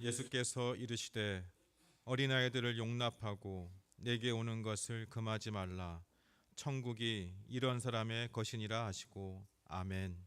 예수께서 이르시되 어린아이들을 용납하고 내게 오는 것을 금하지 말라. 천국이 이런 사람의 것이니라 하시고 아멘.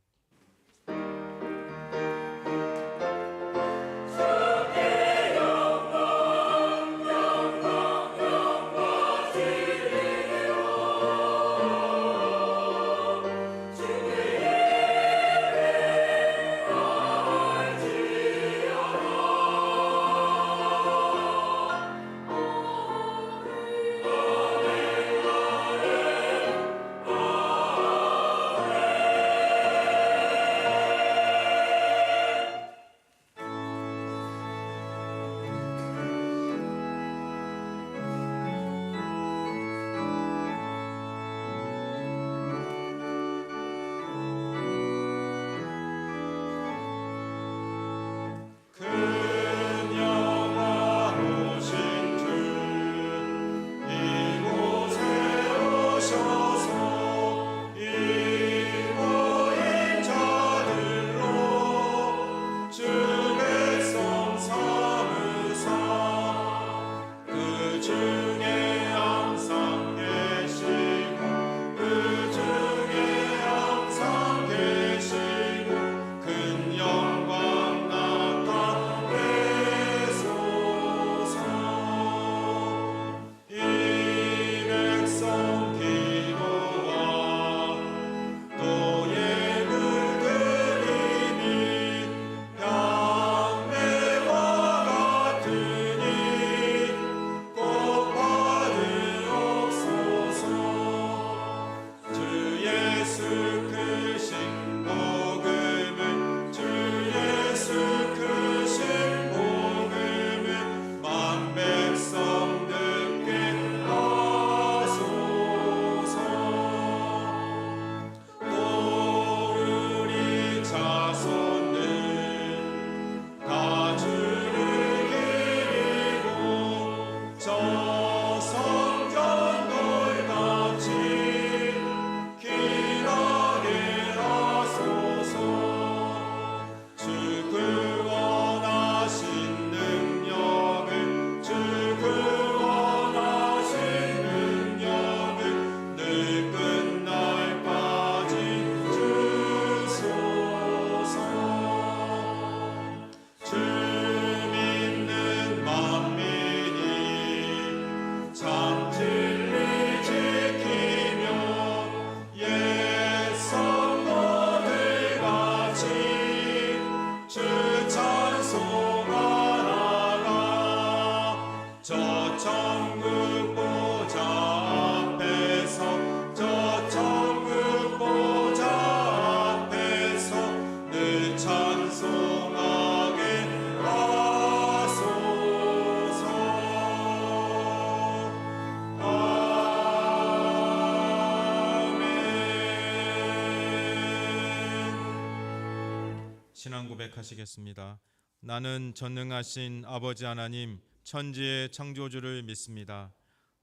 신앙 고백하시겠습니다. 나는 전능하신 아버지 하나님 천지의 창조주를 믿습니다.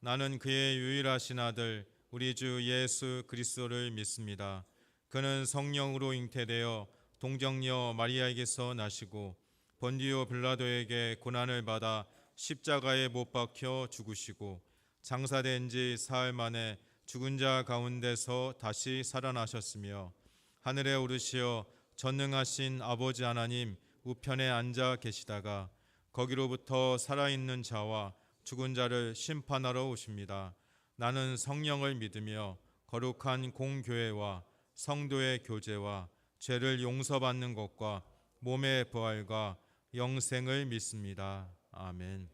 나는 그의 유일하신 아들 우리 주 예수 그리스도를 믿습니다. 그는 성령으로 잉태되어 동정녀 마리아에게서 나시고 본디오 빌라도에게 고난을 받아 십자가에 못 박혀 죽으시고 장사된 지 사흘 만에 죽은 자 가운데서 다시 살아나셨으며 하늘에 오르시어 전능하신 아버지 하나님 우편에 앉아 계시다가 거기로부터 살아있는 자와 죽은 자를 심판하러 오십니다. 나는 성령을 믿으며 거룩한 공교회와 성도의 교제와 죄를 용서받는 것과 몸의 부활과 영생을 믿습니다. 아멘.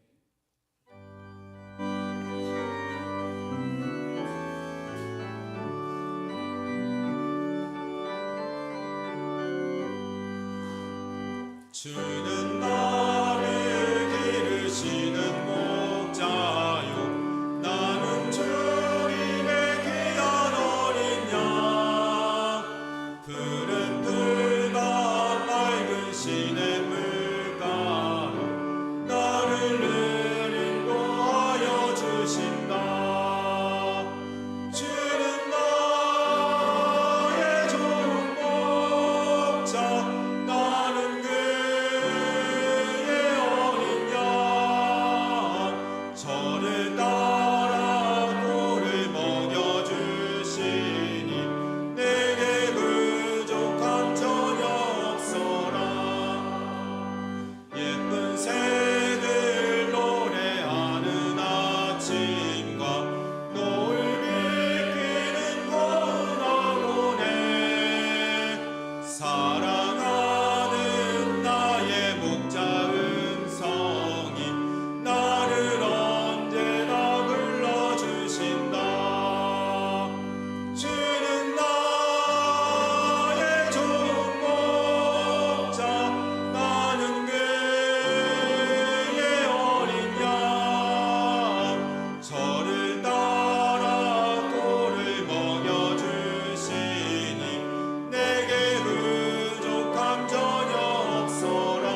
주는 나를 기르시는 목자요 나는 주님의 귀한 어린 양 푸른 풀과 맑은 시냇물가로 나를 늘 인도하여 주신다. 주는 나의 좋은 목자 나는 그 사랑하는 나의 목자 음성이 나를 언제나 불러주신다. 주는 나의 좋은 목자, 나는 그의 어린 양. 저를 따라 꼴을 먹여주시니 내게 부족함 전혀 없소라.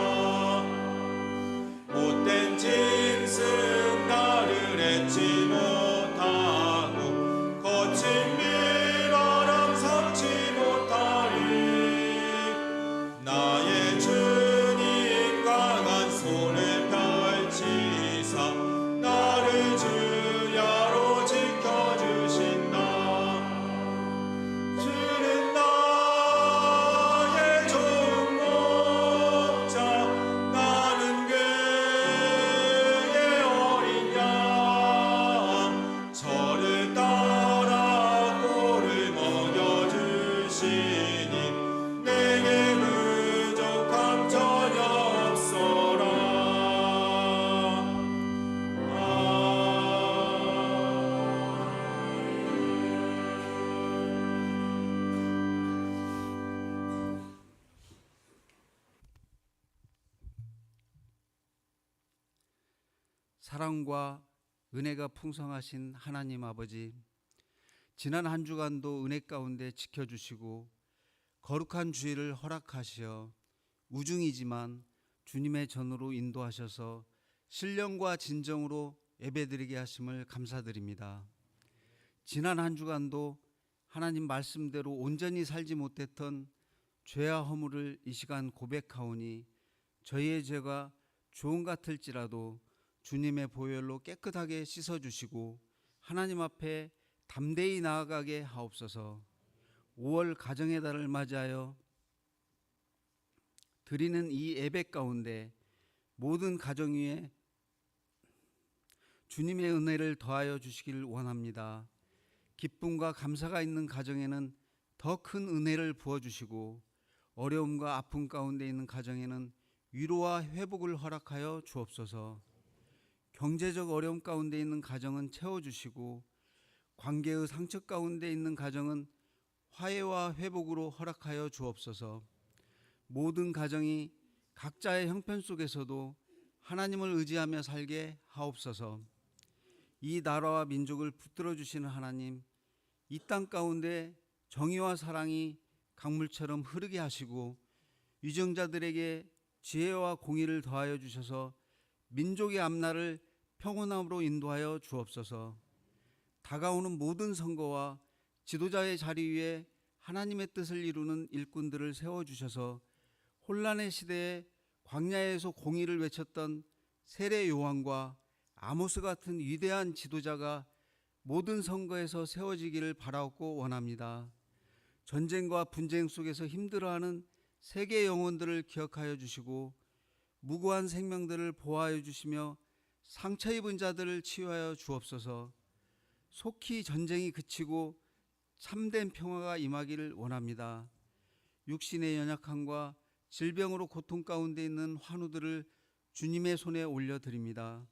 못된 짐승 나를 잊지 못하고 거친 비바람 삼지 못하리. 나의 주님 강한 손을 펼치사 나를 주야로 지켜주신다. 주는 나의 좋은 목자, 나는 그의 어린 양. 저를 따라 꼴을 먹여주시니 내게 부족함 전혀 없소라. 사랑과 은혜가 풍성하신 하나님 아버지, 지난 한 주간도 은혜 가운데 지켜주시고 거룩한 주일을 허락하시어 우중이지만 주님의 전으로 인도하셔서 신령과 진정으로 예배드리게 하심을 감사드립니다. 지난 한 주간도 하나님 말씀대로 온전히 살지 못했던 죄와 허물을 이 시간 고백하오니 저희의 죄가 주홍 같을지라도 주님의 보혈로 깨끗하게 씻어주시고 하나님 앞에 담대히 나아가게 하옵소서. 5월 가정의 달을 맞이하여 드리는 이 예배 가운데 모든 가정 위에 주님의 은혜를 더하여 주시길 원합니다. 기쁨과 감사가 있는 가정에는 더 큰 은혜를 부어주시고 어려움과 아픔 가운데 있는 가정에는 위로와 회복을 허락하여 주옵소서. 경제적 어려움 가운데 있는 가정은 채워주시고 관계의 상처 가운데 있는 가정은 화해와 회복으로 허락하여 주옵소서. 모든 가정이 각자의 형편 속에서도 하나님을 의지하며 살게 하옵소서. 이 나라와 민족을 붙들어 주시는 하나님, 이 땅 가운데 정의와 사랑이 강물처럼 흐르게 하시고 위정자들에게 지혜와 공의를 더하여 주셔서 민족의 앞날을 평온함으로 인도하여 주옵소서. 다가오는 모든 선거와 지도자의 자리 위에 하나님의 뜻을 이루는 일꾼들을 세워주셔서 혼란의 시대에 광야에서 공의를 외쳤던 세례 요한과 아모스 같은 위대한 지도자가 모든 선거에서 세워지기를 바라옵고 원합니다. 전쟁과 분쟁 속에서 힘들어하는 세계 영혼들을 기억하여 주시고 무고한 생명들을 보호하여 주시며 상처 입은 자들을 치유하여 주옵소서. 속히 전쟁이 그치고 참된 평화가 임하기를 원합니다. 육신의 연약함과 질병으로 고통 가운데 있는 환우들을 주님의 손에 올려드립니다.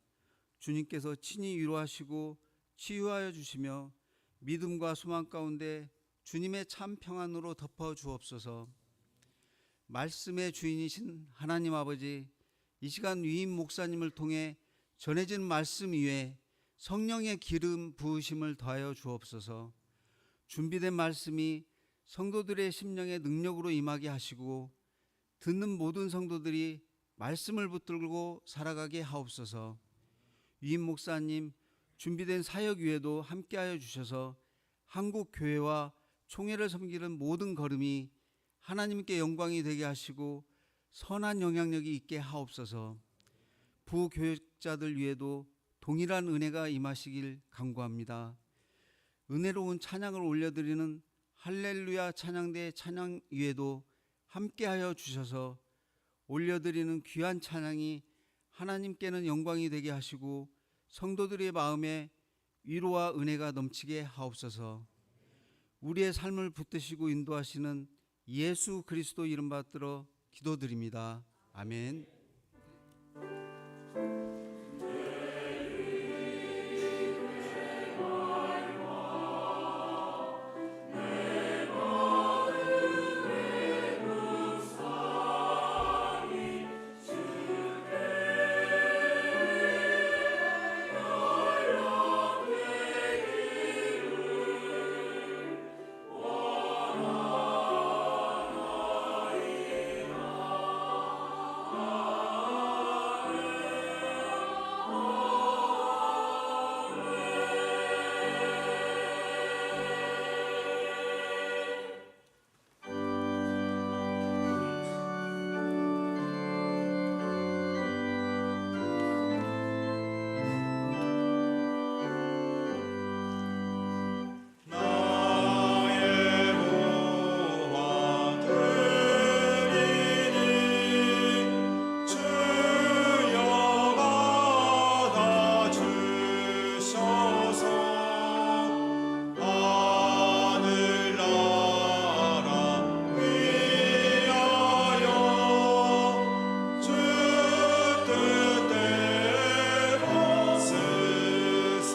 주님께서 친히 위로하시고 치유하여 주시며 믿음과 소망 가운데 주님의 참 평안으로 덮어 주옵소서. 말씀의 주인이신 하나님 아버지, 이 시간 위임 목사님을 통해 전해진 말씀 위에 성령의 기름 부으심을 더하여 주옵소서. 준비된 말씀이 성도들의 심령의 능력으로 임하게 하시고 듣는 모든 성도들이 말씀을 붙들고 살아가게 하옵소서. 위임 목사님 준비된 사역 위에도 함께하여 주셔서 한국 교회와 총회를 섬기는 모든 걸음이 하나님께 영광이 되게 하시고 선한 영향력이 있게 하옵소서. 부교육자들 위에도 동일한 은혜가 임하시길 간구합니다. 은혜로운 찬양을 올려드리는 할렐루야 찬양대 찬양 위에도 함께하여 주셔서 올려드리는 귀한 찬양이 하나님께는 영광이 되게 하시고 성도들의 마음에 위로와 은혜가 넘치게 하옵소서. 우리의 삶을 붙드시고 인도하시는 예수 그리스도 이름 받들어 기도드립니다. 아멘. 나의 모아 드리니 주여 받아주셔서 하늘나라 위하여 주 뜻대로 쓰소서.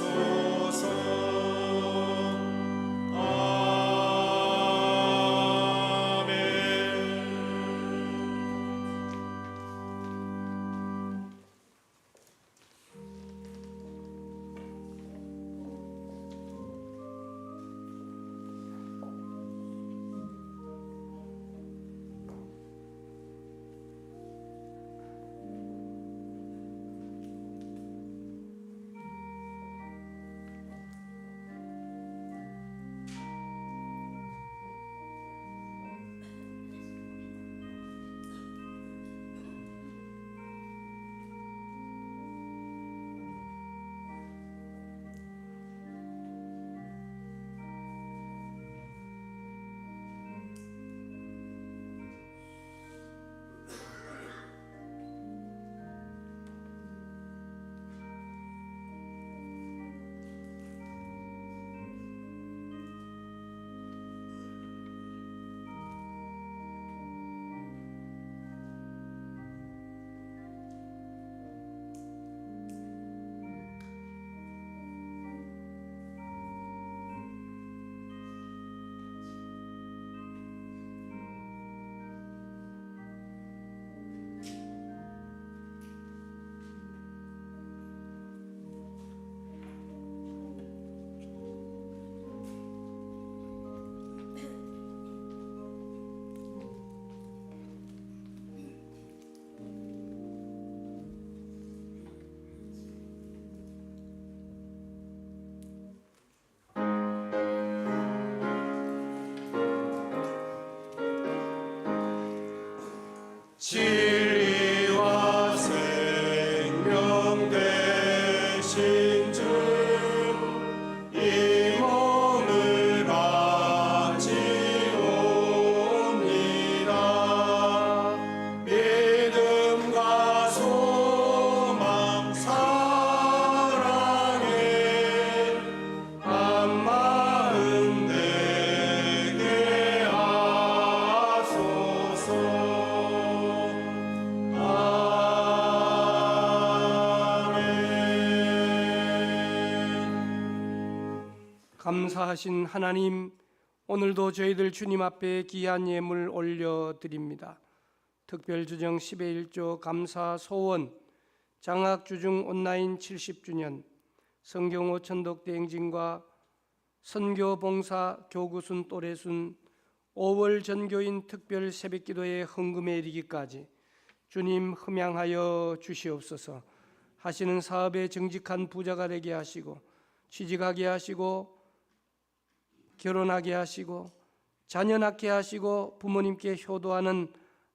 진리와 생명 되신 주, 이 몸을 바치옵니다. 믿음과 소망 사랑에 한마음 되게 하소서. 감사하신 하나님, 오늘도 저희들 주님 앞에 귀한 예물 올려드립니다. 특별주정 10의 1조 감사 소원, 장학주중 온라인 70주년, 성경 5천독 대행진과 선교봉사 교구순 또래순 5월 전교인 특별 새벽기도의 헌금에 이르기까지 주님 흠양하여 주시옵소서. 하시는 사업에 정직한 부자가 되게 하시고, 취직하게 하시고, 결혼하게 하시고, 자녀 낳게 하시고, 부모님께 효도하는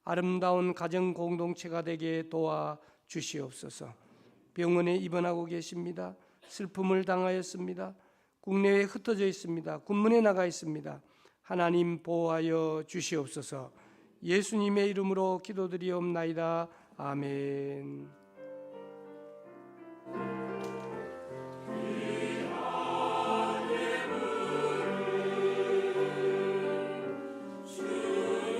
아름다운 가정 공동체가 되게 도와 주시옵소서. 병원에 입원하고 계십니다. 슬픔을 당하였습니다. 국내에 흩어져 있습니다. 군문에 나가 있습니다. 하나님 보호하여 주시옵소서. 예수님의 이름으로 기도드리옵나이다. 아멘. 주여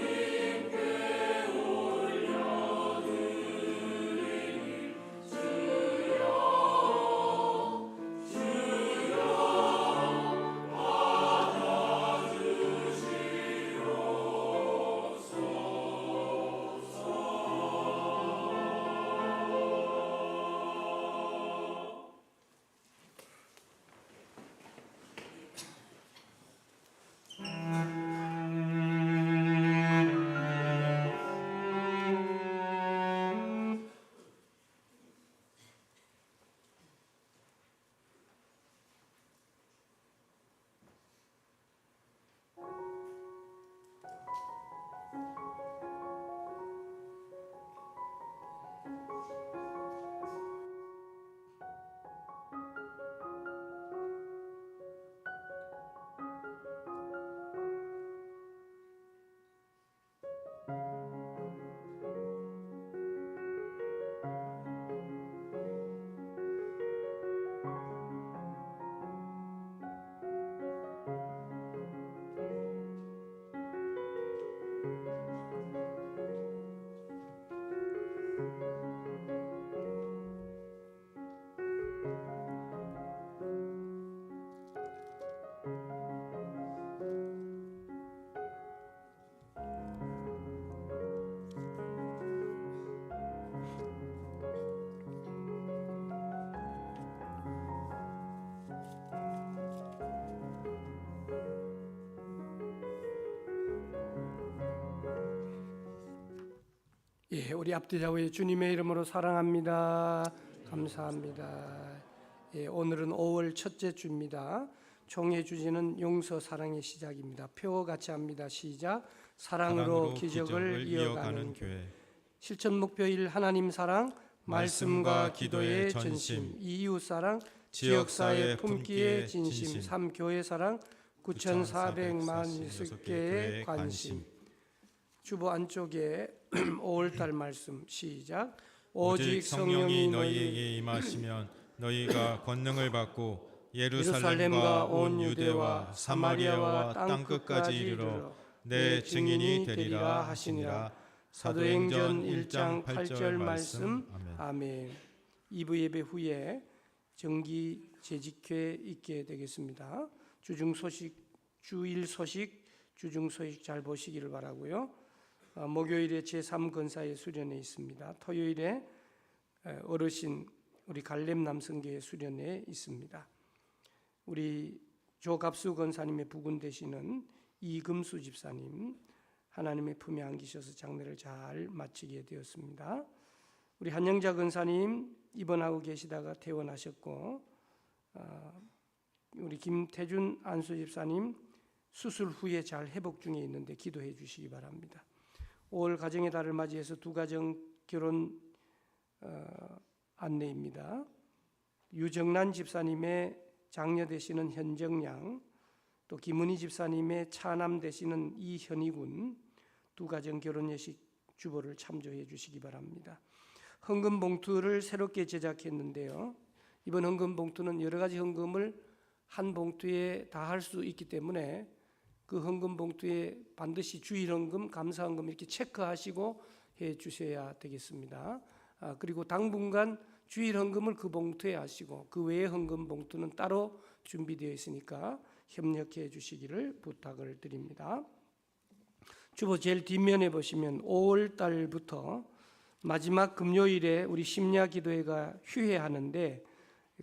예, 우리 앞뒤좌우의 주님의 이름으로 사랑합니다. 감사합니다. 예, 오늘은 5월 첫째 주입니다. 총회 주제는 용서 사랑의 시작입니다. 표 같이 합니다. 시작. 사랑으로 기적을 이어가는 교회. 실천 목표일 하나님 사랑, 말씀과 기도의 전심, 이웃 사랑, 지역사회 품기의 진심, 3. 교회 사랑, 9,446개의 관심. 주보 안쪽에 5월달 말씀 시작. 오직 성령이 너희에게 임하시면 너희가 권능을 받고 예루살렘과 온 유대와 사마리아와 땅 끝까지 이르러 내 증인이 되리라 하시니라. 사도행전 1장 8절 말씀. 아멘. 2부 예배 후에 정기 재직회 있게 되겠습니다. 주중 소식, 주일 소식, 주중 소식 잘 보시기를 바라고요. 목요일에 제3권사의 수련회 있습니다. 토요일에 어르신 우리 갈렙 남성교회 수련회 있습니다. 우리 조갑수 권사님의 부군 되시는 이금수 집사님 하나님의 품에 안기셔서 장례를 잘 마치게 되었습니다. 우리 한영자 권사님 입원하고 계시다가 퇴원하셨고, 우리 김태준 안수 집사님 수술 후에 잘 회복 중에 있는데 기도해 주시기 바랍니다. 5월 가정의 달을 맞이해서 두 가정 결혼 안내입니다. 유정란 집사님의 장녀 되시는 현정양, 또 김은희 집사님의 차남 되시는 이현희 두 가정 결혼 예식 주보를 참조해 주시기 바랍니다. 헌금 봉투를 새롭게 제작했는데요. 이번 헌금 봉투는 여러 가지 헌금을 한 봉투에 다 할 수 있기 때문에 그 헌금 봉투에 반드시 주일 헌금, 감사 헌금 이렇게 체크하시고 해 주셔야 되겠습니다. 그리고 당분간 주일 헌금을 그 봉투에 하시고 그 외의 헌금 봉투는 따로 준비되어 있으니까 협력해 주시기를 부탁을 드립니다. 주보 제일 뒷면에 보시면 5월 달부터 마지막 금요일에 우리 심야 기도회가 휴회하는데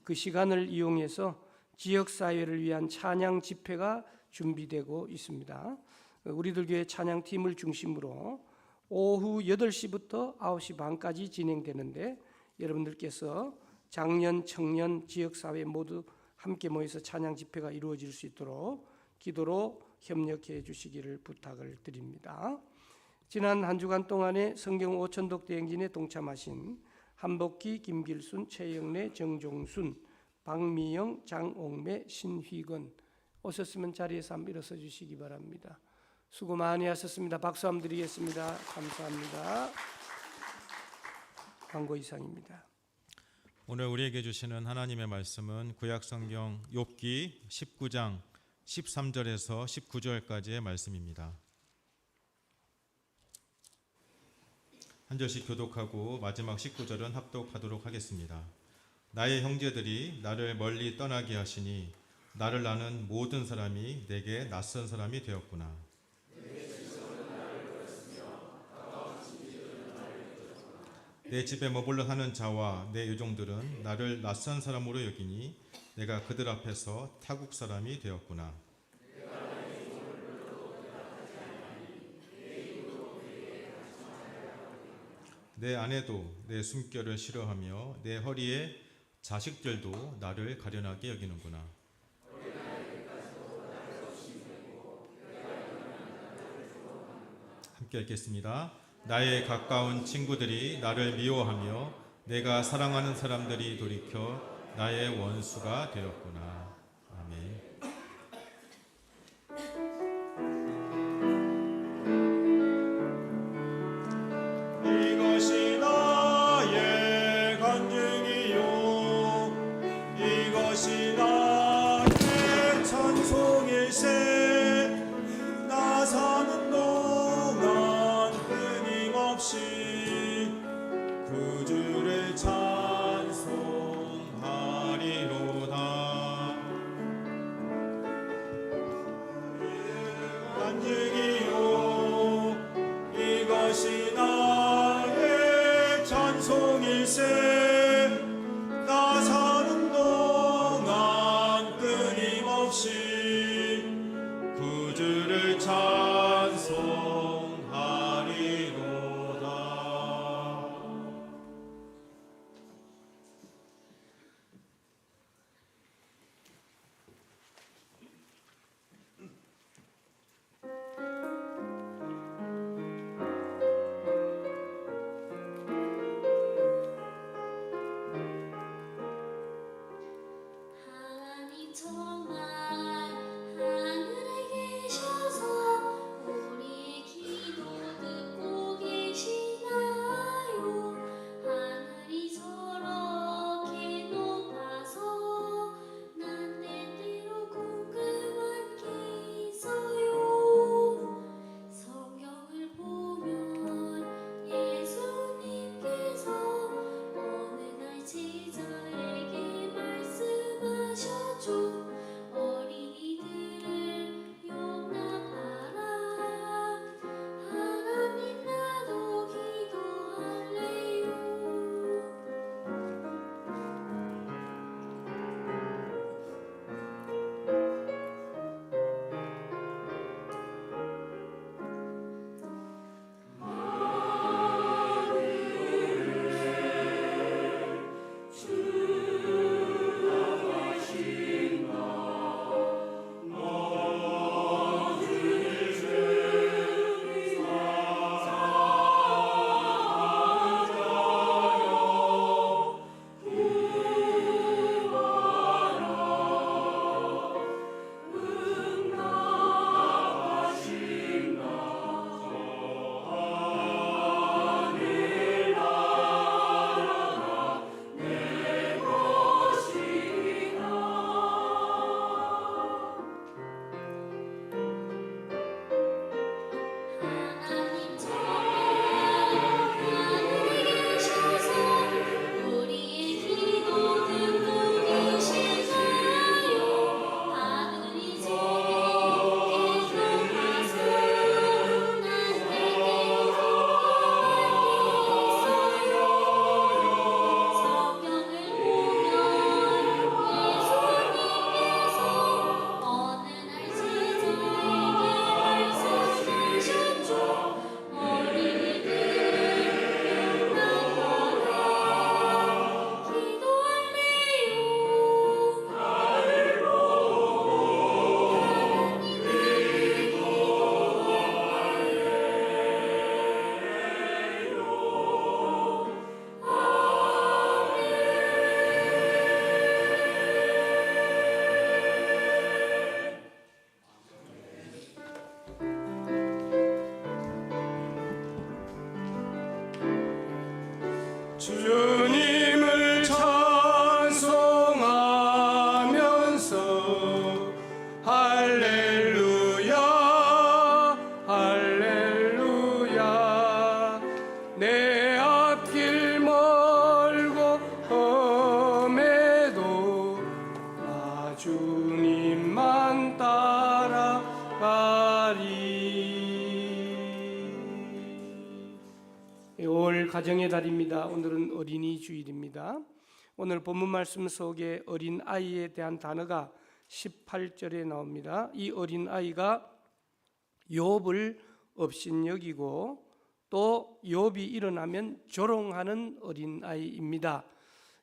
그 시간을 이용해서 지역사회를 위한 찬양 집회가 준비되고 있습니다. 우리들 교회 찬양팀을 중심으로 오후 8시부터 9시 반까지 진행되는데 여러분들께서 장년, 청년, 지역사회 모두 함께 모여서 찬양 집회가 이루어질 수 있도록 기도로 협력해 주시기를 부탁을 드립니다. 지난 한 주간 동안에 성경 5천독 대행진에 동참하신 한복기, 김길순, 최영래, 정종순, 박미영, 장옥매, 신휘건 오셨으면 자리에서 한번 일어서 주시기 바랍니다. 수고 많이 하셨습니다. 박수 한번 드리겠습니다. 감사합니다. 광고 이상입니다. 오늘 우리에게 주시는 하나님의 말씀은 구약성경 욥기 19장 13절에서 19절까지의 말씀입니다. 한 절씩 교독하고 마지막 19절은 합독하도록 하겠습니다. 나의 형제들이 나를 멀리 떠나게 하시니 나를 아는 모든 사람이 내게 낯선 사람이 되었구나. 내 집에 머물러 사는 자와 내 유종들은 나를 낯선 사람으로 여기니 내가 그들 앞에서 타국 사람이 되었구나. 내 아내도 내 숨결을 싫어하며 내 허리에 자식들도 나를 가련하게 여기는구나. 함께 읽겠습니다. 나의 가까운 친구들이 나를 미워하며 내가 사랑하는 사람들이 돌이켜 나의 원수가 되었구나. 아멘. 이것이 나의 간증이요 이것이 나의 찬송일세 나 사는 동안 끊임없이 그 주를 찬송하리로다. 간증이요 이것이 나의 찬송일세 나 사는 동안 끊임없이 그 주를 찬송하리로다. 주님을 찬송하면서 할렐루야 할렐루야 내 앞길 멀고 험해도 나 주님만 따라가리. 5월 가정의 달입니다. 오늘은 어린이 주일입니다. 오늘 본문 말씀 속에 어린 아이에 대한 단어가 18절에 나옵니다. 이 어린 아이가 욥을 업신여기고 또 욥이 일어나면 조롱하는 어린 아이입니다.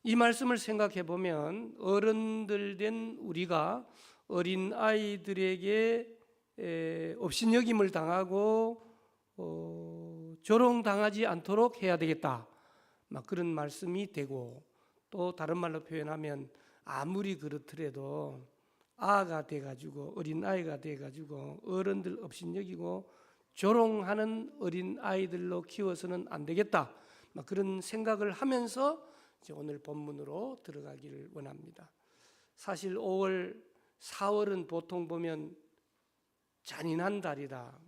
이 말씀을 생각해 보면 어른들 된 우리가 어린 아이들에게 업신여김을 당하고 조롱당하지 않도록 해야 되겠다, 막 그런 말씀이 되고, 또 다른 말로 표현하면 아무리 그렇더라도 아가 돼가지고 어린 아이가 돼가지고 어른들 업신여기고 조롱하는 어린 아이들로 키워서는 안 되겠다, 막 그런 생각을 하면서 이제 오늘 본문으로 들어가기를 원합니다. 사실 5월, 4월은 보통 보면 잔인한 달이다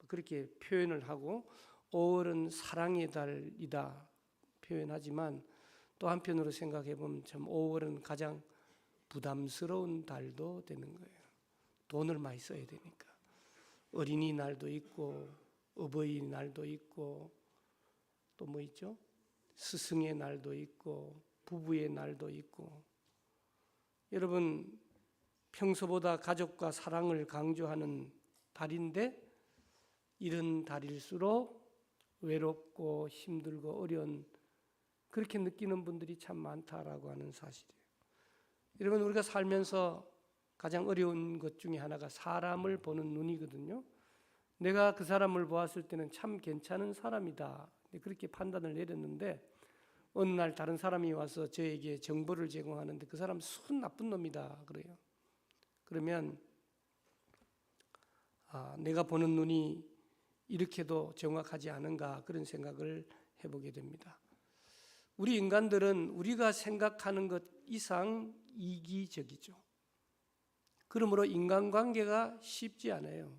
그렇게 표현을 하고 5월은 사랑의 달이다 표현하지만, 또 한편으로 생각해 보면 참 5월은 가장 부담스러운 달도 되는 거예요. 돈을 많이 써야 되니까. 어린이날도 있고 어버이날도 있고 또 뭐 있죠? 스승의 날도 있고 부부의 날도 있고. 여러분, 평소보다 가족과 사랑을 강조하는 달인데 이런 달일수록 외롭고 힘들고 어려운, 그렇게 느끼는 분들이 참 많다라고 하는 사실이에요. 여러분, 우리가 살면서 가장 어려운 것 중에 하나가 사람을 보는 눈이거든요. 내가 그 사람을 보았을 때는 참 괜찮은 사람이다, 그렇게 판단을 내렸는데 어느 날 다른 사람이 와서 저에게 정보를 제공하는데 그 사람 순 나쁜 놈이다 그래요. 그러면 내가 보는 눈이 이렇게도 정확하지 않은가, 그런 생각을 해보게 됩니다. 우리 인간들은 우리가 생각하는 것 이상 이기적이죠. 그러므로 인간관계가 쉽지 않아요.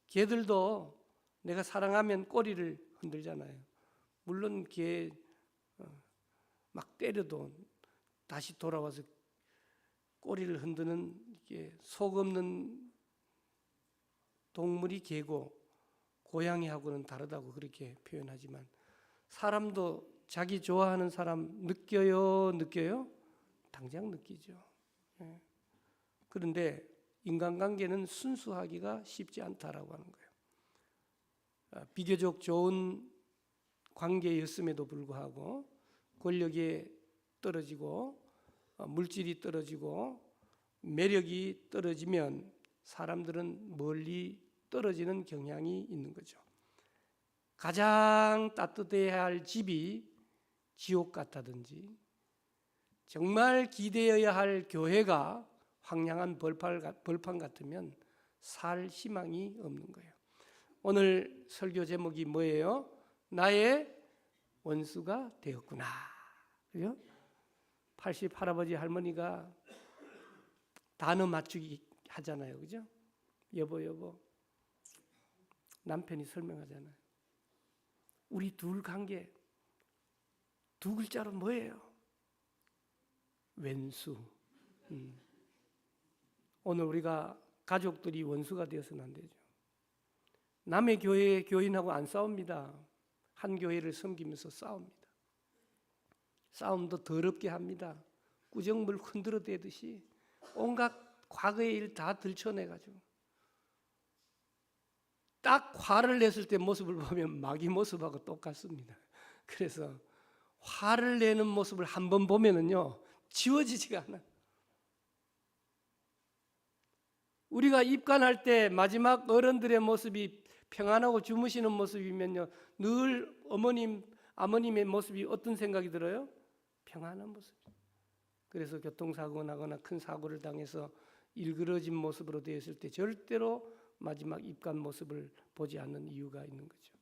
개들도 내가 사랑하면 꼬리를 흔들잖아요. 물론 개 막 때려도 다시 돌아와서 꼬리를 흔드는, 이게 속 없는 동물이 개고 고양이하고는 다르다고 그렇게 표현하지만, 사람도 자기 좋아하는 사람 느껴요? 당장 느끼죠. 그런데 인간관계는 순수하기가 쉽지 않다라고 하는 거예요. 비교적 좋은 관계였음에도 불구하고 권력이 떨어지고 물질이 떨어지고 매력이 떨어지면 사람들은 멀리 떨어지는 경향이 있는 거죠. 가장 따뜻해야 할 집이 지옥 같다든지, 정말 기대어야 할 교회가 황량한 벌판 같으면 살 희망이 없는 거예요. 오늘 설교 제목이 뭐예요? 나의 원수가 되었구나. 그죠? 80 할아버지 할머니가 단어 맞추기 하잖아요. 그죠? 여보. 남편이 설명하잖아요. 우리 둘 관계 두 글자로 뭐예요? 왼수. 오늘 우리가 가족들이 원수가 되어서는 안 되죠. 남의 교회 교인하고 안 싸웁니다. 한 교회를 섬기면서 싸웁니다. 싸움도 더럽게 합니다. 꾸정물 흔들어대듯이 온갖 과거의 일 다 들춰내가지고, 딱 화를 냈을 때 모습을 보면 마귀 모습하고 똑같습니다. 그래서 화를 내는 모습을 한번 보면은요 지워지지가 않아. 우리가 입관할 때 마지막 어른들의 모습이 평안하고 주무시는 모습이면요, 늘 아버님의 모습이 어떤 생각이 들어요? 평안한 모습. 그래서 교통사고 나거나 큰 사고를 당해서 일그러진 모습으로 되었을 때 절대로 마지막 입관 모습을 보지 않는 이유가 있는 거죠.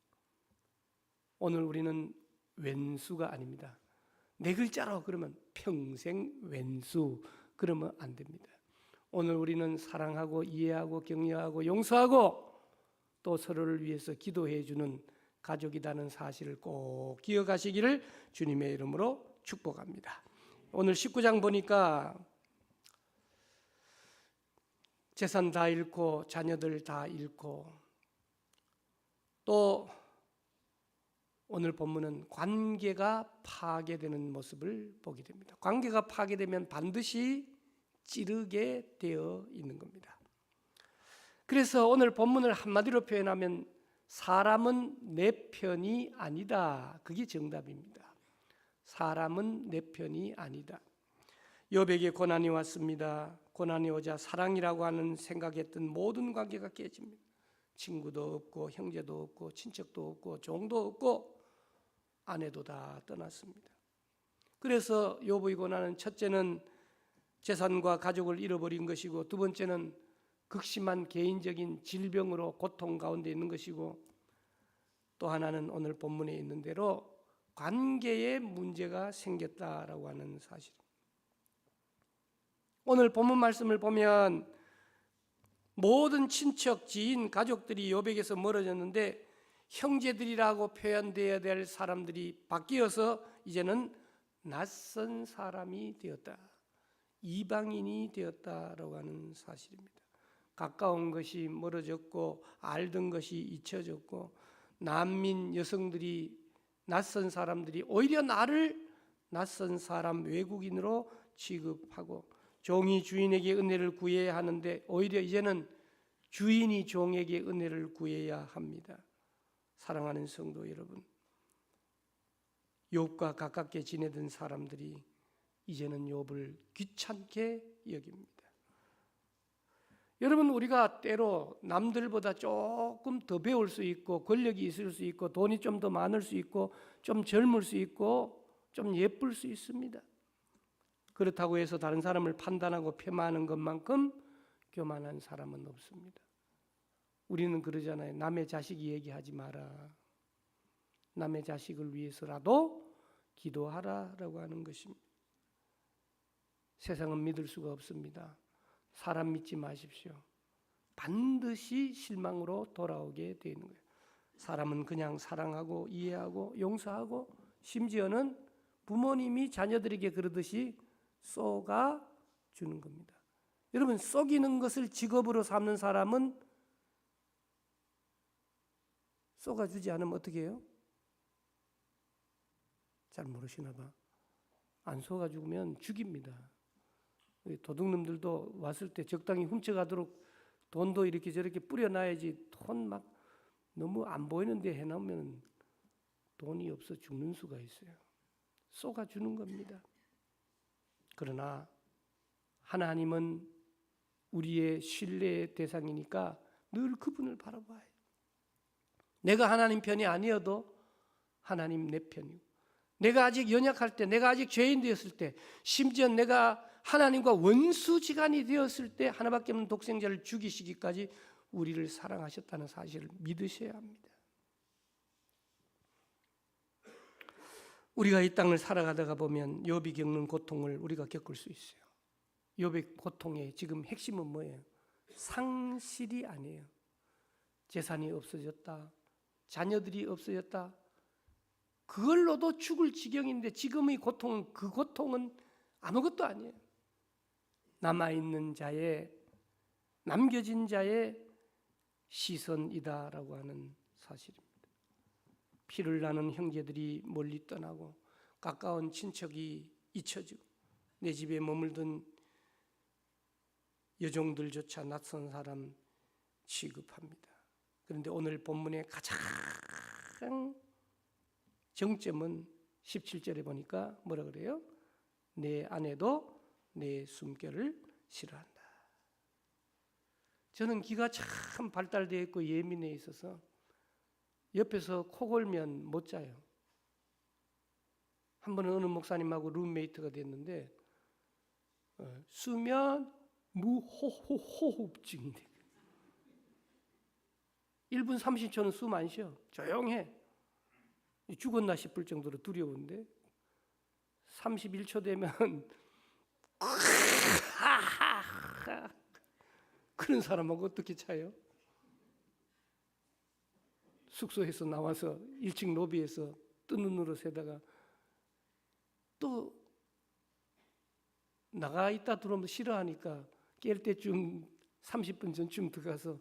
오늘 우리는 왼수가 아닙니다. 네 글자로 그러면 평생 왼수 그러면 안 됩니다. 오늘 우리는 사랑하고 이해하고 격려하고 용서하고 또 서로를 위해서 기도해 주는 가족이라는 사실을 꼭 기억하시기를 주님의 이름으로 축복합니다. 오늘 19장 보니까 재산 다 잃고 자녀들 다 잃고 또 오늘 본문은 관계가 파괴되는 모습을 보게 됩니다. 관계가 파괴되면 반드시 찌르게 되어 있는 겁니다. 그래서 오늘 본문을 한마디로 표현하면 사람은 내 편이 아니다. 그게 정답입니다. 사람은 내 편이 아니다. 욥에게 고난이 왔습니다. 고난이 오자 사랑이라고 하는 생각했던 모든 관계가 깨집니다. 친구도 없고 형제도 없고 친척도 없고 종도 없고 아내도 다 떠났습니다. 그래서 욥의 고난은 첫째는 재산과 가족을 잃어버린 것이고 두 번째는 극심한 개인적인 질병으로 고통 가운데 있는 것이고 또 하나는 오늘 본문에 있는 대로 관계에 문제가 생겼다라고 하는 사실입니다. 오늘 본문 말씀을 보면 모든 친척, 지인, 가족들이 욥에게서 멀어졌는데 형제들이라고 표현되어야 될 사람들이 바뀌어서 이제는 낯선 사람이 되었다. 이방인이 되었다라고 하는 사실입니다. 가까운 것이 멀어졌고 알던 것이 잊혀졌고 난민 여성들이 낯선 사람들이 오히려 나를 낯선 사람 외국인으로 취급하고 종이 주인에게 은혜를 구해야 하는데 오히려 이제는 주인이 종에게 은혜를 구해야 합니다. 사랑하는 성도 여러분, 욥과 가깝게 지내던 사람들이 이제는 욥을 귀찮게 여깁니다. 여러분, 우리가 때로 남들보다 조금 더 배울 수 있고 권력이 있을 수 있고 돈이 좀 더 많을 수 있고 좀 젊을 수 있고 좀 예쁠 수 있습니다. 그렇다고 해서 다른 사람을 판단하고 폄하하는 것만큼 교만한 사람은 없습니다. 우리는 그러잖아요. 남의 자식 얘기하지 마라. 남의 자식을 위해서라도 기도하라라고 하는 것입니다. 세상은 믿을 수가 없습니다. 사람 믿지 마십시오. 반드시 실망으로 돌아오게 되는 거예요. 사람은 그냥 사랑하고 이해하고 용서하고 심지어는 부모님이 자녀들에게 그러듯이 쏘가 주는 겁니다. 여러분, 쏘기는 것을 직업으로 삼는 사람은 쏘가주지 않으면 어떻게 해요? 잘 모르시나 봐. 안 쏘가 죽으면 죽입니다. 도둑놈들도 왔을 때 적당히 훔쳐가도록 돈도 이렇게 저렇게 뿌려놔야지 돈 막 너무 안 보이는데 해놓으면 돈이 없어 죽는 수가 있어요. 쏘가주는 겁니다. 그러나 하나님은 우리의 신뢰의 대상이니까 늘 그분을 바라봐요. 내가 하나님 편이 아니어도 하나님 내 편이고 내가 아직 연약할 때, 내가 아직 죄인 되었을 때, 심지어 내가 하나님과 원수지간이 되었을 때 하나밖에 없는 독생자를 죽이시기까지 우리를 사랑하셨다는 사실을 믿으셔야 합니다. 우리가 이 땅을 살아가다가 보면 욥이 겪는 고통을 우리가 겪을 수 있어요. 욥의 고통의 지금 핵심은 뭐예요? 상실이 아니에요. 재산이 없어졌다, 자녀들이 없어졌다, 그걸로도 죽을 지경인데 지금의 고통은 그 고통은 아무것도 아니에요. 남아있는 자의, 남겨진 자의 시선이다라고 하는 사실입니다. 피를 나는 형제들이 멀리 떠나고 가까운 친척이 잊혀지고 내 집에 머물던 여종들조차 낯선 사람 취급합니다. 그런데 오늘 본문의 가장 정점은 17절에 보니까 뭐라 그래요? 내 아내도 내 숨결을 싫어한다. 저는 귀가 참 발달되어 있고 예민해 있어서 옆에서 코 골면 못 자요. 한 번은 어느 목사님하고 룸메이트가 됐는데 수면 무호흡증이 돼요. 1분 30초는 숨 안 쉬어. 조용해. 죽었나 싶을 정도로 두려운데 31초 되면 그런 사람하고 어떻게 차요? 숙소에서 나와서 1층 로비에서 뜬 눈으로 새다가 또 나가 있다 들어오면 싫어하니까 깰 때쯤 30분 전쯤 들어가서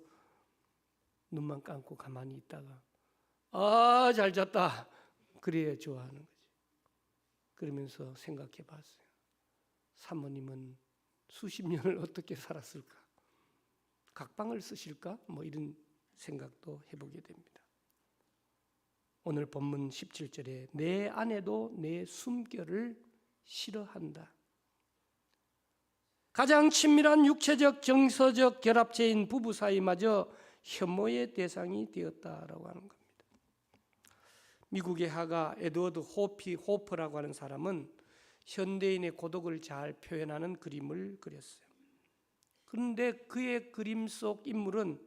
눈만 감고 가만히 있다가 잘 잤다 그래야 좋아하는 거지. 그러면서 생각해 봤어요. 사모님은 수십 년을 어떻게 살았을까? 각방을 쓰실까? 뭐 이런 생각도 해보게 됩니다. 오늘 본문 17절에 내 아내도 내 숨결을 싫어한다. 가장 친밀한 육체적 정서적 결합체인 부부 사이마저 혐오의 대상이 되었다라고 하는 겁니다. 미국의 화가 에드워드 호퍼라고 하는 사람은 현대인의 고독을 잘 표현하는 그림을 그렸어요. 그런데 그의 그림 속 인물은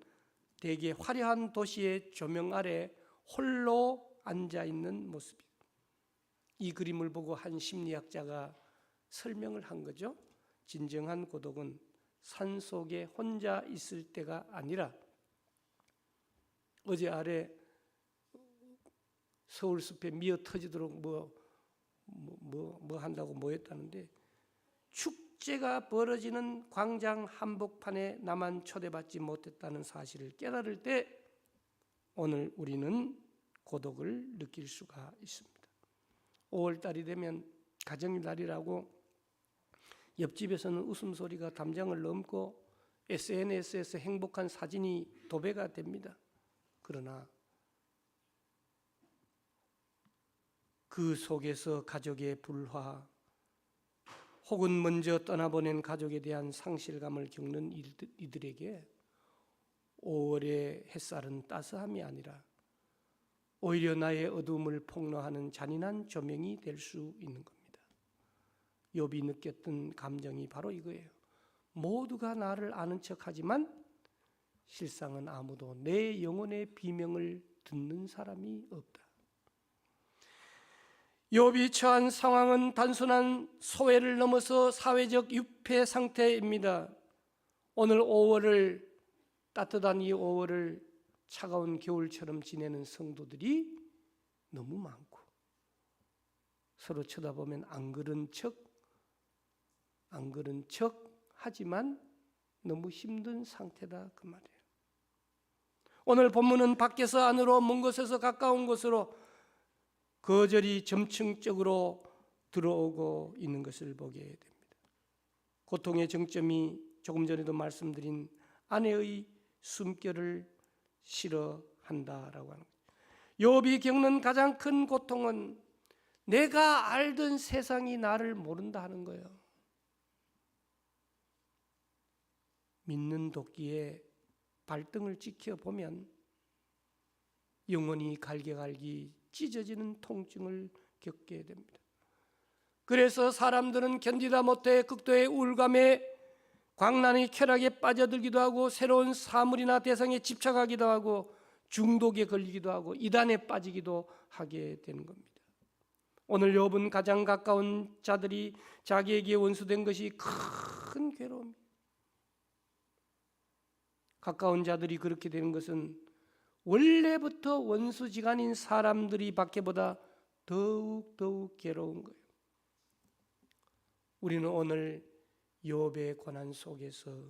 대개 화려한 도시의 조명 아래 홀로 앉아 있는 모습이에요. 이 그림을 보고 한 심리학자가 설명을 한 거죠. 진정한 고독은 산속에 혼자 있을 때가 아니라 어제 아래 서울숲에 미어 터지도록 뭐 한다고 모였다는데 축제가 벌어지는 광장 한복판에 나만 초대받지 못했다는 사실을 깨달을 때 오늘 우리는 고독을 느낄 수가 있습니다. 5월달이 되면 가정의 날이라고 옆집에서는 웃음소리가 담장을 넘고 SNS에서 행복한 사진이 도배가 됩니다. 그러나 그 속에서 가족의 불화 혹은 먼저 떠나보낸 가족에 대한 상실감을 겪는 이들에게 5월의 햇살은 따스함이 아니라 오히려 나의 어두움을 폭로하는 잔인한 조명이 될 수 있는 겁니다. 욥이 느꼈던 감정이 바로 이거예요. 모두가 나를 아는 척하지만 실상은 아무도 내 영혼의 비명을 듣는 사람이 없다. 욥이 처한 상황은 단순한 소외를 넘어서 사회적 유폐 상태입니다. 오늘 5월을 따뜻한 이 5월을 차가운 겨울처럼 지내는 성도들이 너무 많고 서로 쳐다보면 안 그런 척 하지만 너무 힘든 상태다 그 말이에요. 오늘 본문은 밖에서 안으로 먼 곳에서 가까운 곳으로 거절이 점층적으로 들어오고 있는 것을 보게 됩니다. 고통의 정점이 조금 전에도 말씀드린 아내의 숨결을 싫어한다라고 하는 거예요. 욥이 겪는 가장 큰 고통은 내가 알던 세상이 나를 모른다 하는 거예요. 믿는 도끼에 발등을 지켜보면 영혼이 갈기갈기 찢어지는 통증을 겪게 됩니다. 그래서 사람들은 견디다 못해 극도의 우울감에 광란의 쾌락에 빠져들기도 하고 새로운 사물이나 대상에 집착하기도 하고 중독에 걸리기도 하고 이단에 빠지기도 하게 되는 겁니다. 오늘 욥은 가장 가까운 자들이 자기에게 원수된 것이 큰 괴로움입니다. 가까운 자들이 그렇게 되는 것은 원래부터 원수지간인 사람들이 밖에보다 더욱 괴로운 거예요. 우리는 오늘 욥의 고난 속에서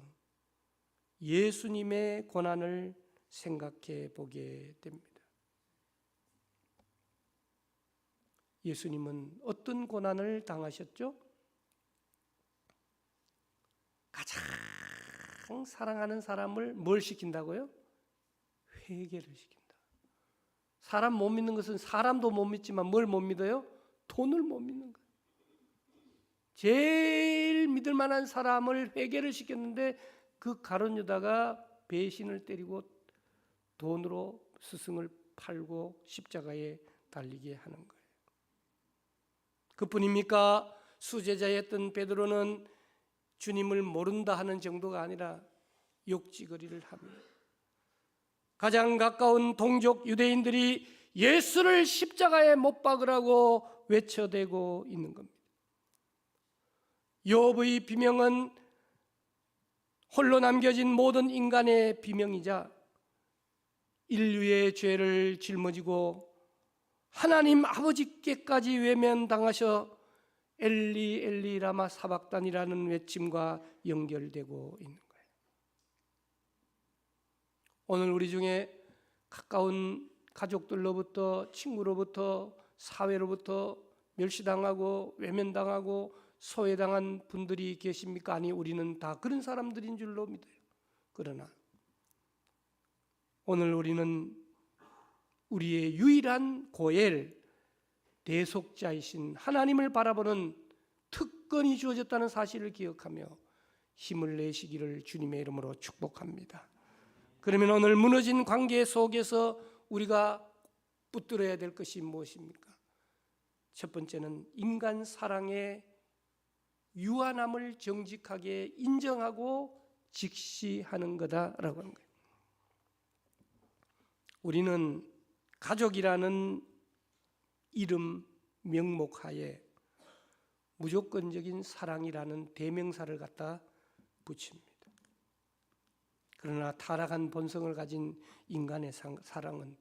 예수님의 고난을 생각해 보게 됩니다. 예수님은 어떤 고난을 당하셨죠? 가장 사랑하는 사람을 뭘 시킨다고요? 회개를 시킨다. 사람 못 믿는 것은 사람도 못 믿지만 뭘 못 믿어요? 돈을 못 믿는 거예요. 제일 믿을 만한 사람을 회개를 시켰는데 그 가룟 유다가 배신을 때리고 돈으로 스승을 팔고 십자가에 달리게 하는 거예요. 그뿐입니까? 수제자였던 베드로는 주님을 모른다 하는 정도가 아니라 욕지거리를 합니다. 가장 가까운 동족 유대인들이 예수를 십자가에 못 박으라고 외쳐대고 있는 겁니다. 욥의 비명은 홀로 남겨진 모든 인간의 비명이자 인류의 죄를 짊어지고 하나님 아버지께까지 외면당하셔 엘리 엘리 라마 사박단이라는 외침과 연결되고 있는 거예요. 오늘 우리 중에 가까운 가족들로부터, 친구로부터, 사회로부터 멸시당하고 외면당하고 소외당한 분들이 계십니까? 아니, 우리는 다 그런 사람들인 줄로 믿어요. 그러나 오늘 우리는 우리의 유일한 고엘, 대속자이신 하나님을 바라보는 특권이 주어졌다는 사실을 기억하며 힘을 내시기를 주님의 이름으로 축복합니다. 그러면 오늘 무너진 관계 속에서 우리가 붙들어야 될 것이 무엇입니까? 첫 번째는 인간 사랑의 유한함을 정직하게 인정하고 직시하는 거다라고 하는 거예요. 우리는 가족이라는 이름 명목하에 무조건적인 사랑이라는 대명사를 갖다 붙입니다. 그러나 타락한 본성을 가진 인간의 사랑은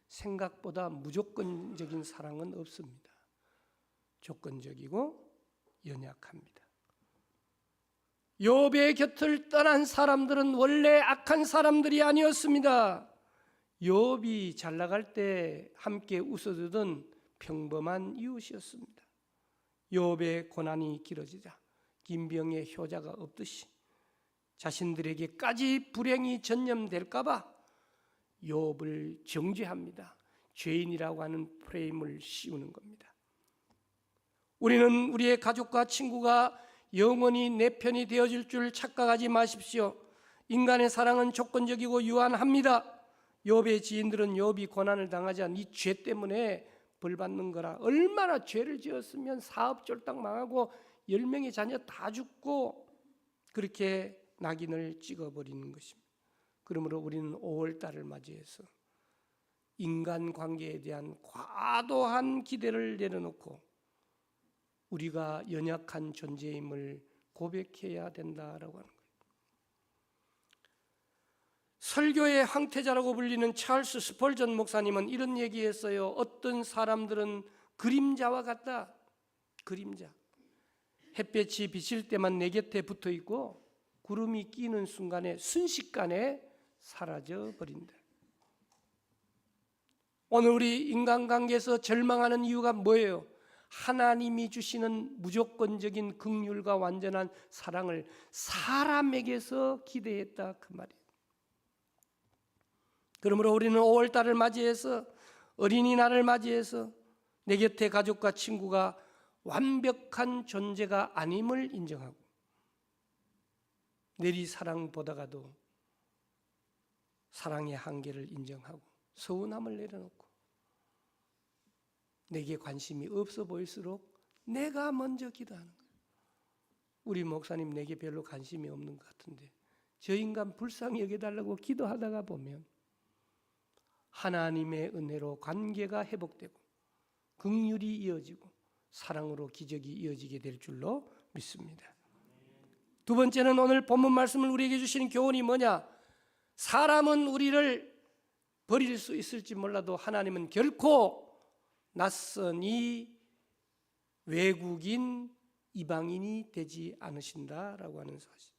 생각보다 무조건적인 사랑은 없습니다. 조건적이고 연약합니다. 욥의 곁을 떠난 사람들은 원래 악한 사람들이 아니었습니다. 욥이 잘 나갈 때 함께 웃어주던 평범한 이웃이었습니다. 욥의 고난이 길어지자 김병의 효자가 없듯이 자신들에게까지 불행이 전염될까 봐 욥을 정죄합니다. 죄인이라고 하는 프레임을 씌우는 겁니다. 우리는 우리의 가족과 친구가 영원히 내 편이 되어줄 줄 착각하지 마십시오. 인간의 사랑은 조건적이고 유한합니다. 욥의 지인들은 욥이 고난을 당하자 네 죄 때문에 벌 받는 거라, 얼마나 죄를 지었으면 사업 쫄딱 망하고 10명의 자녀 다 죽고 그렇게 낙인을 찍어버리는 것입니다. 그러므로 우리는 5월달을 맞이해서 인간관계에 대한 과도한 기대를 내려놓고 우리가 연약한 존재임을 고백해야 된다라고 하는 거예요. 설교의 황태자라고 불리는 찰스 스펄전 목사님은 이런 얘기했어요. 어떤 사람들은 그림자와 같다. 그림자. 햇볕이 비칠 때만 내 곁에 붙어 있고 구름이 끼는 순간에 순식간에 사라져 버린다. 오늘 우리 인간관계에서 절망하는 이유가 뭐예요? 하나님이 주시는 무조건적인 긍휼과 완전한 사랑을 사람에게서 기대했다 그 말이에요. 그러므로 우리는 5월달을 맞이해서 어린이날을 맞이해서 내 곁에 가족과 친구가 완벽한 존재가 아님을 인정하고 내리사랑 보다가도 사랑의 한계를 인정하고 서운함을 내려놓고 내게 관심이 없어 보일수록 내가 먼저 기도하는 거예요. 우리 목사님 내게 별로 관심이 없는 것 같은데 저 인간 불쌍히 여겨달라고 기도하다가 보면 하나님의 은혜로 관계가 회복되고 긍휼이 이어지고 사랑으로 기적이 이어지게 될 줄로 믿습니다. 두 번째는 오늘 본문 말씀을 우리에게 주시는 교훈이 뭐냐? 사람은 우리를 버릴 수 있을지 몰라도 하나님은 결코 낯선이 외국인 이방인이 되지 않으신다라고 하는 사실.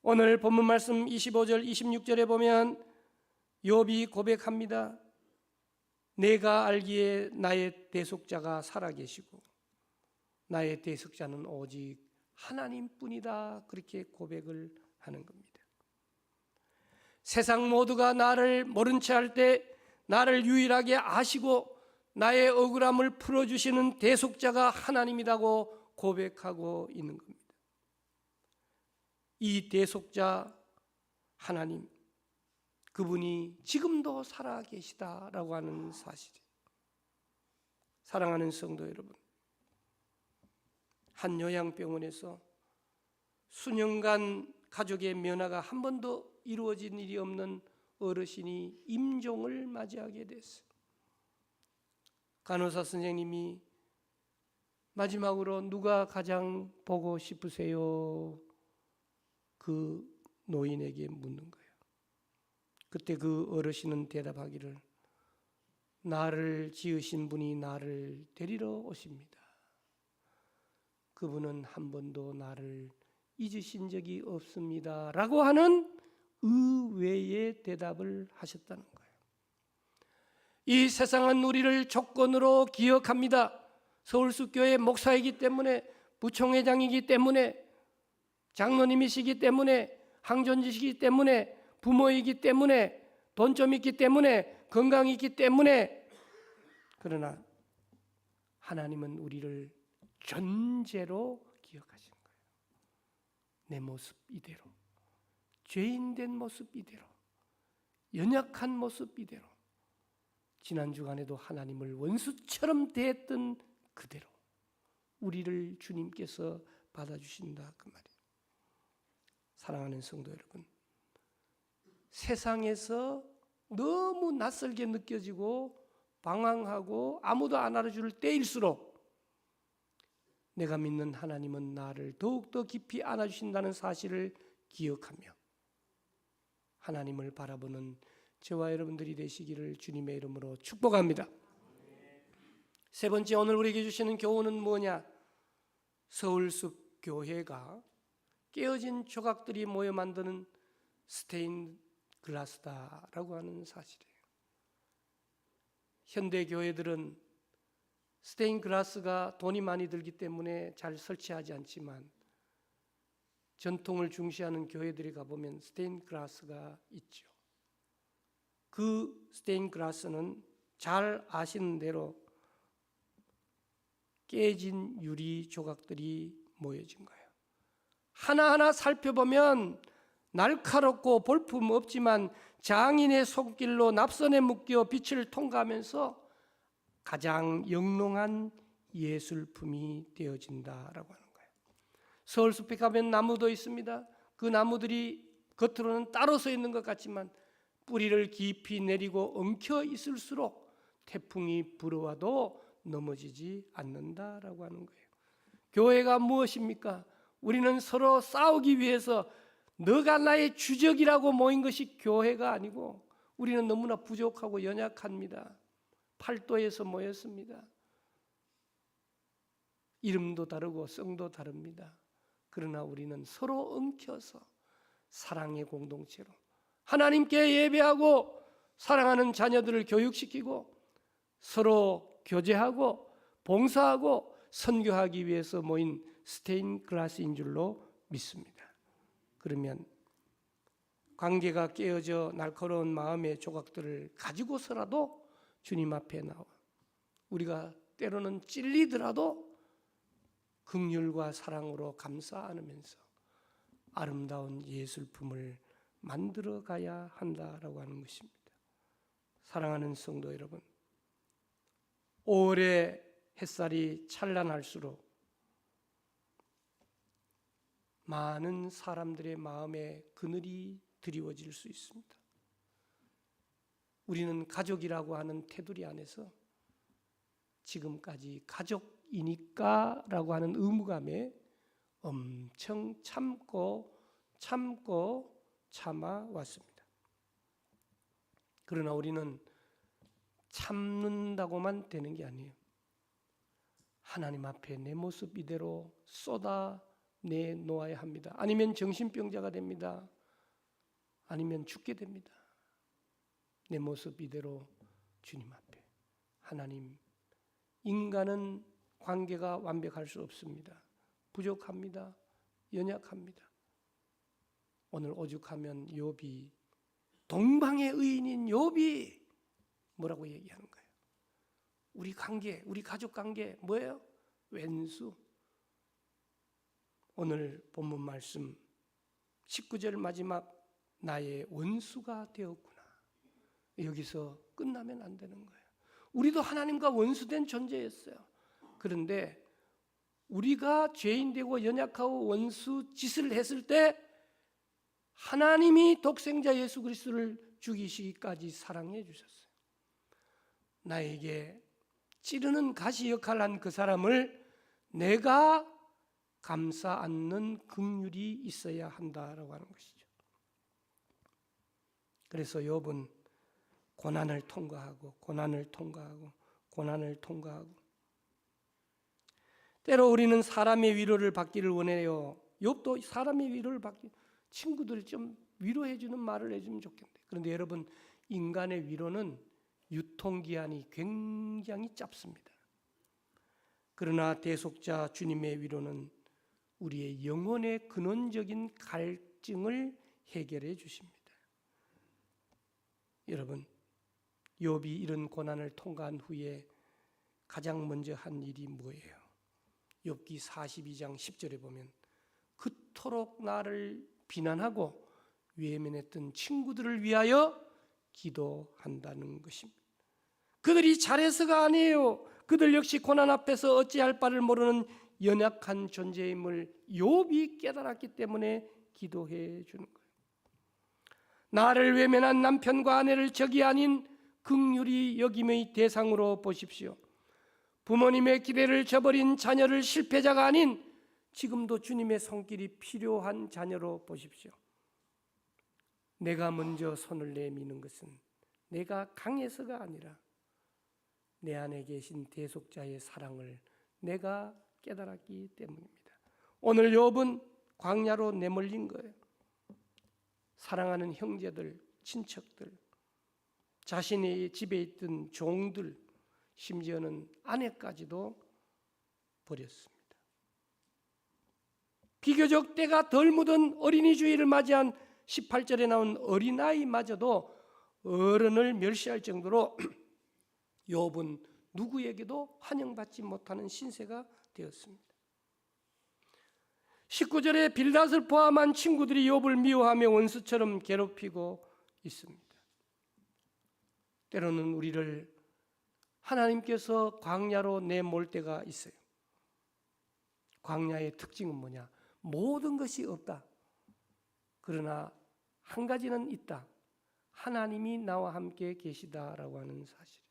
오늘 본문 말씀 25절 26절에 보면 욥이 고백합니다. 내가 알기에 나의 대속자가 살아계시고 나의 대속자는 오직 하나님뿐이다. 그렇게 고백을 하는 겁니다. 세상 모두가 나를 모른 채 할 때 나를 유일하게 아시고 나의 억울함을 풀어주시는 대속자가 하나님이라고 고백하고 있는 겁니다. 이 대속자 하나님, 그분이 지금도 살아계시다라고 하는 사실이에요. 사랑하는 성도 여러분, 한 요양병원에서 수년간 가족의 면회가 한 번도 이루어진 일이 없는 어르신이 임종을 맞이하게 됐어요. 간호사 선생님이 마지막으로 누가 가장 보고 싶으세요? 그 노인에게 묻는 거예요. 그때 그 어르신은 대답하기를 나를 지으신 분이 나를 데리러 오십니다. 그분은 한 번도 나를 잊으신 적이 없습니다. 라고 하는 의외의 대답을 하셨다는 거예요. 이 세상은 우리를 조건으로 기억합니다. 서울숲교회 목사이기 때문에, 부총회장이기 때문에, 장로님이시기 때문에, 항존지시기 때문에, 부모이기 때문에, 돈 좀 있기 때문에, 건강이 있기 때문에. 그러나 하나님은 우리를 존재로 기억하시는 거예요. 내 모습 이대로, 죄인된 모습 이대로, 연약한 모습 이대로, 지난 주간에도 하나님을 원수처럼 대했던 그대로 우리를 주님께서 받아주신다 그 말이에요. 사랑하는 성도 여러분, 세상에서 너무 낯설게 느껴지고 방황하고 아무도 안 알아줄 때일수록 내가 믿는 하나님은 나를 더욱더 깊이 안아주신다는 사실을 기억하며 하나님을 바라보는 저와 여러분들이 되시기를 주님의 이름으로 축복합니다. 세 번째, 오늘 우리에게 주시는 교훈은 뭐냐? 서울숲 교회가 깨어진 조각들이 모여 만드는 스테인 글라스다라고 하는 사실이에요. 현대 교회들은 스테인 글라스가 돈이 많이 들기 때문에 잘 설치하지 않지만 전통을 중시하는 교회들이 가보면 스테인 글라스가 있죠. 그 스테인 글라스는 잘 아시는 대로 깨진 유리 조각들이 모여진 거예요. 하나하나 살펴보면 날카롭고 볼품 없지만 장인의 손길로 납선에 묶여 빛을 통과하면서 가장 영롱한 예술품이 되어진다라고 하는 거예요. 서울숲에 가면 나무도 있습니다. 그 나무들이 겉으로는 따로 서 있는 것 같지만 뿌리를 깊이 내리고 엉켜 있을수록 태풍이 불어와도 넘어지지 않는다라고 하는 거예요. 교회가 무엇입니까? 우리는 서로 싸우기 위해서 너가 나의 주적이라고 모인 것이 교회가 아니고 우리는 너무나 부족하고 연약합니다. 팔도에서 모였습니다. 이름도 다르고 성도 다릅니다. 그러나 우리는 서로 엉켜서 사랑의 공동체로 하나님께 예배하고 사랑하는 자녀들을 교육시키고 서로 교제하고 봉사하고 선교하기 위해서 모인 스테인 글라스인 줄로 믿습니다. 그러면 관계가 깨어져 날카로운 마음의 조각들을 가지고서라도 주님 앞에 나와 우리가 때로는 찔리더라도 긍휼과 사랑으로 감싸 안으면서 아름다운 예술품을 만들어 가야 한다라고 하는 것입니다. 사랑하는 성도 여러분, 5월에 햇살이 찬란할수록 많은 사람들의 마음에 그늘이 드리워질 수 있습니다. 우리는 가족이라고 하는 테두리 안에서 지금까지 가족이니까 라고 하는 의무감에 엄청 참고 참아왔습니다. 그러나 우리는 참는다고만 되는 게 아니에요. 하나님 앞에 내 모습 이대로 쏟아내 놓아야 합니다. 아니면 정신병자가 됩니다. 아니면 죽게 됩니다. 내 모습 이대로 주님 앞에. 하나님, 인간은 관계가 완벽할 수 없습니다. 부족합니다. 연약합니다. 오늘 오죽하면 욥이, 동방의 의인인 욥이 뭐라고 얘기하는 거예요? 우리 관계, 우리 가족 관계 뭐예요? 왼수. 오늘 본문 말씀 19절 마지막 나의 원수가 되었구나. 여기서 끝나면 안 되는 거예요. 우리도 하나님과 원수된 존재였어요. 그런데 우리가 죄인 되고 연약하고 원수 짓을 했을 때 하나님이 독생자 예수 그리스도를 죽이시기까지 사랑해 주셨어요. 나에게 찌르는 가시 역할을 한 그 사람을 내가 감싸 안는 긍휼이 있어야 한다라고 하는 것이죠. 그래서 욥은 고난을 통과하고 때로 우리는 사람의 위로를 받기를 원해요. 욥도 사람의 위로를 받기, 친구들이 좀 위로해 주는 말을 해주면 좋겠는데, 그런데 여러분, 인간의 위로는 유통기한이 굉장히 짧습니다. 그러나 대속자 주님의 위로는 우리의 영혼의 근원적인 갈증을 해결해 주십니다. 여러분, 욥이 이런 고난을 통과한 후에 가장 먼저 한 일이 뭐예요? 욥기 42장 10절에 보면 그토록 나를 비난하고 외면했던 친구들을 위하여 기도한다는 것입니다. 그들이 잘해서가 아니에요. 그들 역시 고난 앞에서 어찌할 바를 모르는 연약한 존재임을 욥이 깨달았기 때문에 기도해 주는 거예요. 나를 외면한 남편과 아내를 적이 아닌 긍휼히 여김의 대상으로 보십시오. 부모님의 기대를 저버린 자녀를 실패자가 아닌 지금도 주님의 손길이 필요한 자녀로 보십시오. 내가 먼저 손을 내미는 것은 내가 강해서가 아니라 내 안에 계신 대속자의 사랑을 내가 깨달았기 때문입니다. 오늘 욥은 광야로 내몰린 거예요. 사랑하는 형제들, 친척들, 자신의 집에 있던 종들, 심지어는 아내까지도 버렸습니다. 비교적 때가 덜 묻은 어린이 주일을 맞이한 18절에 나온 어린아이마저도 어른을 멸시할 정도로 욥은 누구에게도 환영받지 못하는 신세가 되었습니다. 19절에 빌닷을 포함한 친구들이 욥을 미워하며 원수처럼 괴롭히고 있습니다. 때로는 우리를 하나님께서 광야로 내몰 때가 있어요. 광야의 특징은 뭐냐? 모든 것이 없다. 그러나 한 가지는 있다. 하나님이 나와 함께 계시다라고 하는 사실.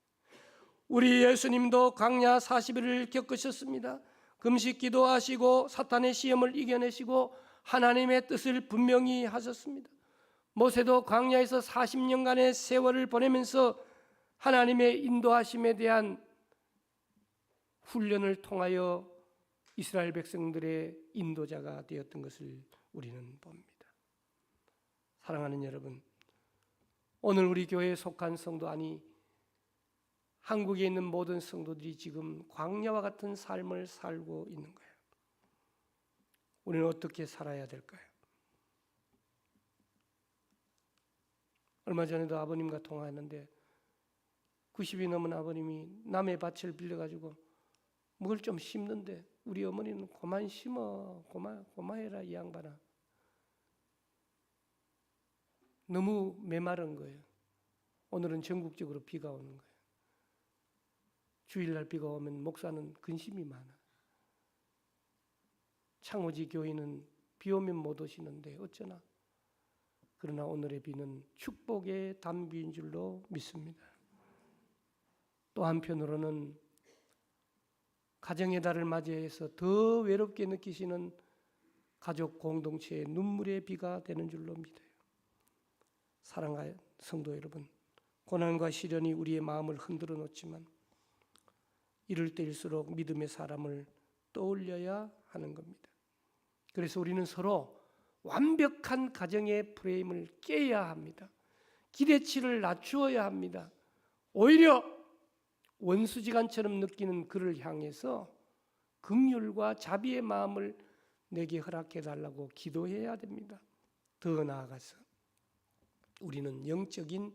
우리 예수님도 광야 40일을 겪으셨습니다. 금식 기도하시고 사탄의 시험을 이겨내시고 하나님의 뜻을 분명히 하셨습니다. 모세도 광야에서 40년간의 세월을 보내면서 하나님의 인도하심에 대한 훈련을 통하여 이스라엘 백성들의 인도자가 되었던 것을 우리는 봅니다. 사랑하는 여러분, 오늘 우리 교회에 속한 성도, 아니 한국에 있는 모든 성도들이 지금 광야와 같은 삶을 살고 있는 거예요. 우리는 어떻게 살아야 될까요? 얼마 전에도 아버님과 통화했는데 90이 넘은 아버님이 남의 밭을 빌려가지고 뭘 좀 심는데 우리 어머니는 그만 심어, 그만해라 이 양반아. 너무 메마른 거예요. 오늘은 전국적으로 비가 오는 거예요. 주일날 비가 오면 목사는 근심이 많아. 창호지 교인은 비 오면 못 오시는데 어쩌나. 그러나 오늘의 비는 축복의 단비인 줄로 믿습니다. 또 한편으로는 가정의 달을 맞이해서 더 외롭게 느끼시는 가족 공동체의 눈물의 비가 되는 줄로 믿어요. 사랑하는 성도 여러분, 고난과 시련이 우리의 마음을 흔들어 놓지만 이럴 때일수록 믿음의 사람을 떠올려야 하는 겁니다. 그래서 우리는 서로 완벽한 가정의 프레임을 깨야 합니다. 기대치를 낮추어야 합니다. 오히려 원수지간처럼 느끼는 그를 향해서 긍휼과 자비의 마음을 내게 허락해 달라고 기도해야 됩니다. 더 나아가서 우리는 영적인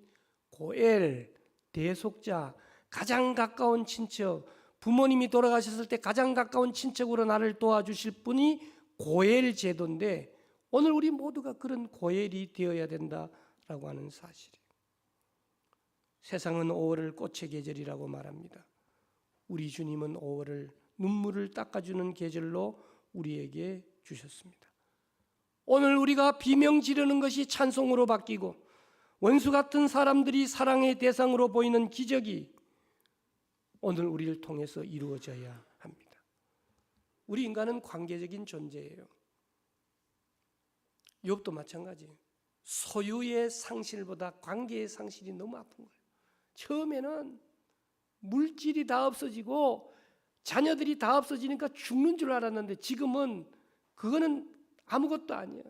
고엘, 대속자, 가장 가까운 친척, 부모님이 돌아가셨을 때 가장 가까운 친척으로 나를 도와주실 분이 고엘 제도인데 오늘 우리 모두가 그런 고엘이 되어야 된다라고 하는 사실이에요. 세상은 5월을 꽃의 계절이라고 말합니다. 우리 주님은 5월을 눈물을 닦아주는 계절로 우리에게 주셨습니다. 오늘 우리가 비명 지르는 것이 찬송으로 바뀌고 원수 같은 사람들이 사랑의 대상으로 보이는 기적이 오늘 우리를 통해서 이루어져야 합니다. 우리 인간은 관계적인 존재예요. 욥도 마찬가지예요. 소유의 상실보다 관계의 상실이 너무 아픈 거예요. 처음에는 물질이 다 없어지고 자녀들이 다 없어지니까 죽는 줄 알았는데 지금은 그거는 아무것도 아니에요.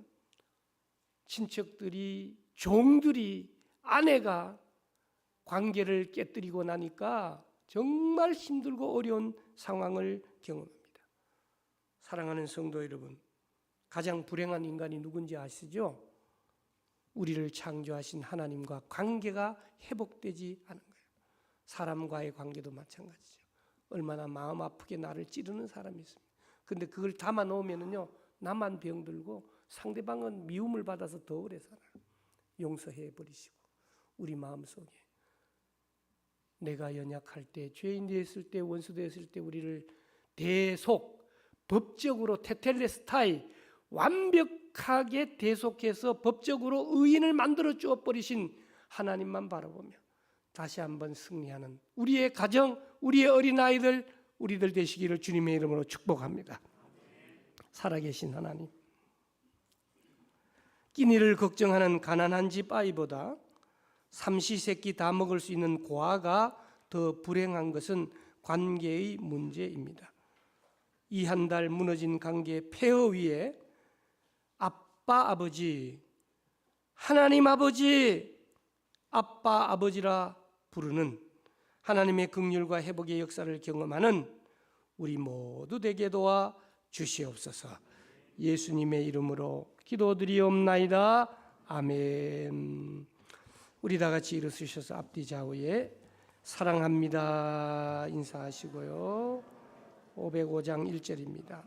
친척들이, 종들이, 아내가 관계를 깨뜨리고 나니까 정말 힘들고 어려운 상황을 경험합니다. 사랑하는 성도 여러분, 가장 불행한 인간이 누군지 아시죠? 우리를 창조하신 하나님과 관계가 회복되지 않은 거예요. 사람과의 관계도 마찬가지죠. 얼마나 마음 아프게 나를 찌르는 사람이 있습니다. 근데 그걸 담아 놓으면은요, 나만 병들고 상대방은 미움을 받아서 더 오래 살아요. 용서해 버리시고 우리 마음속에 내가 연약할 때, 죄인 되었을 때, 원수 되었을 때 우리를 대속, 법적으로 테텔레스타이, 완벽하게 대속해서 법적으로 의인을 만들어 주어 버리신 하나님만 바라보며 다시 한번 승리하는 우리의 가정, 우리의 어린아이들, 우리들 되시기를 주님의 이름으로 축복합니다. 살아계신 하나님, 끼니를 걱정하는 가난한 집 아이보다 삼시세끼 다 먹을 수 있는 고아가 더 불행한 것은 관계의 문제입니다. 이 한 달 무너진 관계 폐허 위에 아빠, 아버지, 하나님 아버지, 아빠, 아버지라 부르는 하나님의 긍휼과 회복의 역사를 경험하는 우리 모두 되게 도와 주시옵소서. 예수님의 이름으로 기도드리옵나이다. 아멘. 우리 다 같이 일어서셔서 앞뒤 좌우에 사랑합니다 인사하시고요. 505장 1절입니다.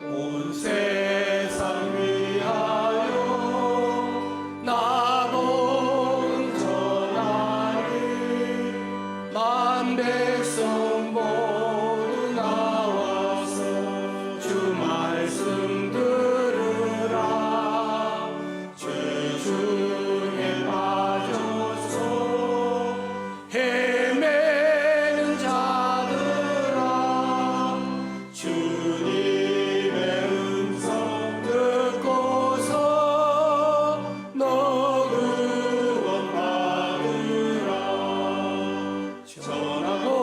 온 세상 위하여 나도 전하리 만 백성 모두 나와서 주 말씀 들으라. 죄 중에 빠져서 헤매는 자들아 주님의 음성 듣고서 너 구원 받으라. 전하고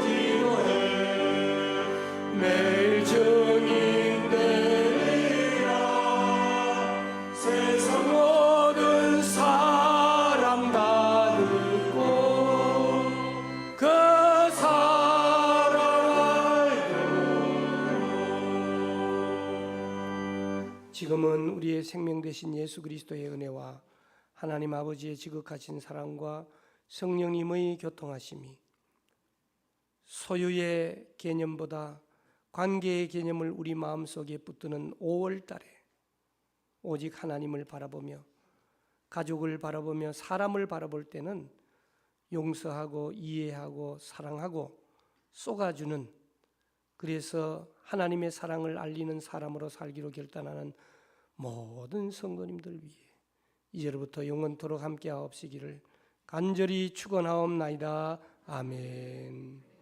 기도해 매일 증인 되리라. 세상 모든 사람 다 듣고 그 사랑 알고. 지금은 우리의 생명 되신 예수 그리스도의 은혜와 하나님 아버지의 지극하신 사랑과 성령님의 교통하심이 소유의 개념보다 관계의 개념을 우리 마음속에 붙드는 5월 달에 오직 하나님을 바라보며 가족을 바라보며 사람을 바라볼 때는 용서하고 이해하고 사랑하고 쏘아주는, 그래서 하나님의 사랑을 알리는 사람으로 살기로 결단하는 모든 성도님들 위해 이제로부터 영원토록 함께하옵시기를 간절히 축원하옵나이다. 아멘.